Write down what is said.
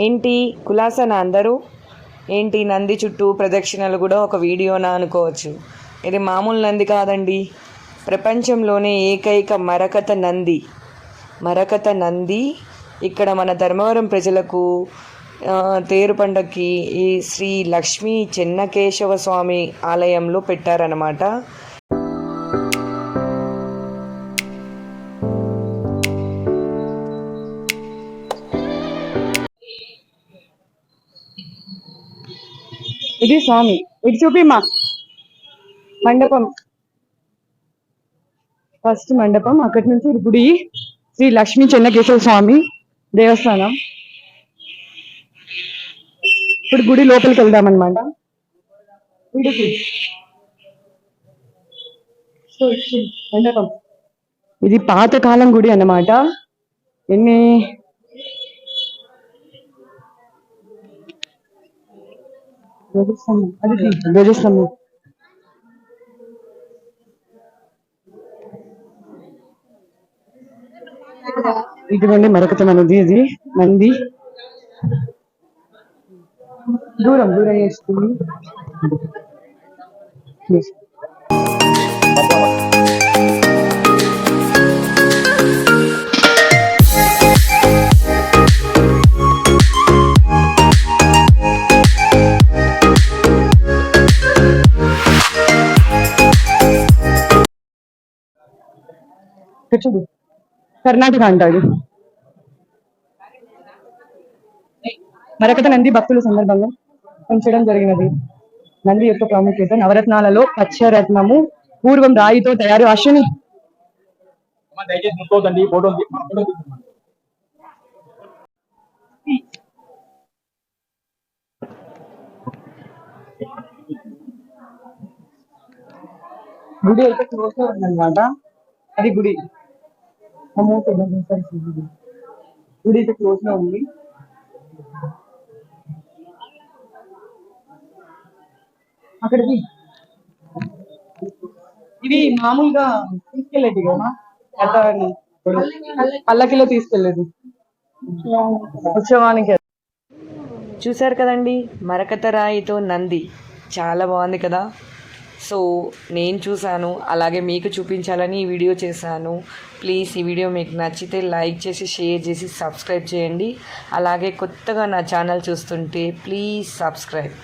ఏంటి కులాసనా అందరూ? ఏంటి నంది చుట్టూ ప్రదక్షిణలు కూడా ఒక వీడియోనా అనుకోవచ్చు. ఇది మామూలు నంది కాదండి, ప్రపంచంలోనే ఏకైక మరకత నంది ఇక్కడ మన ధర్మవరం ప్రజలకు తేరు పండగకి ఈ శ్రీ లక్ష్మీ చెన్నకేశవ స్వామి ఆలయంలో పెట్టారన్నమాట. ఇది స్వామి, ఇటు చూపిమ్మా. మండపం, ఫస్ట్ మండపం, అక్కడి నుంచి గుడి, శ్రీ లక్ష్మీ చెన్నకేశవ స్వామి దేవస్థానం. ఇప్పుడు గుడి లోపలికి వెళ్దామన్నమాట. మండపం ఇది పాతకాలం గుడి అన్నమాట. ఎన్ని ధ్వజస్తంభం, ఇటువంటి మరకతం అనేది ఇది నంది. దూరం వేస్తుంది. చూడు, కర్ణాటక అంటాడు. మరకత నంది భక్తుల సందర్భంగా ఉంచడం జరిగినది. నంది యొక్క ప్రాముఖ్యత: నవరత్నాలలో పచ్చరత్నము, పూర్వం రాయితో తయారు. అశ్విని గుడి అయితే క్లోజ్ లో ఉందన్నమాట. అది గుడి గుడి అయితే క్లోజ్ లో ఉంది. అక్కడికి ఇవి మామూలుగా తీసుకెళ్ళేది కదా, పల్లకిలో తీసుకెళ్ళేది ఉత్సవానికి. చూశారు కదండి, మరకత రాయితో నంది చాలా బాగుంది కదా. సో నేను చూశాను, అలాగే మీకు చూపించాలని ఈ వీడియో చేశాను. ప్లీజ్ ఈ వీడియో మీకు నచ్చితే లైక్ చేసి, షేర్ చేసి, సబ్స్క్రైబ్ చేయండి. అలాగే కొత్తగా నా ఛానల్ చూస్తుంటే ప్లీజ్ సబ్స్క్రైబ్.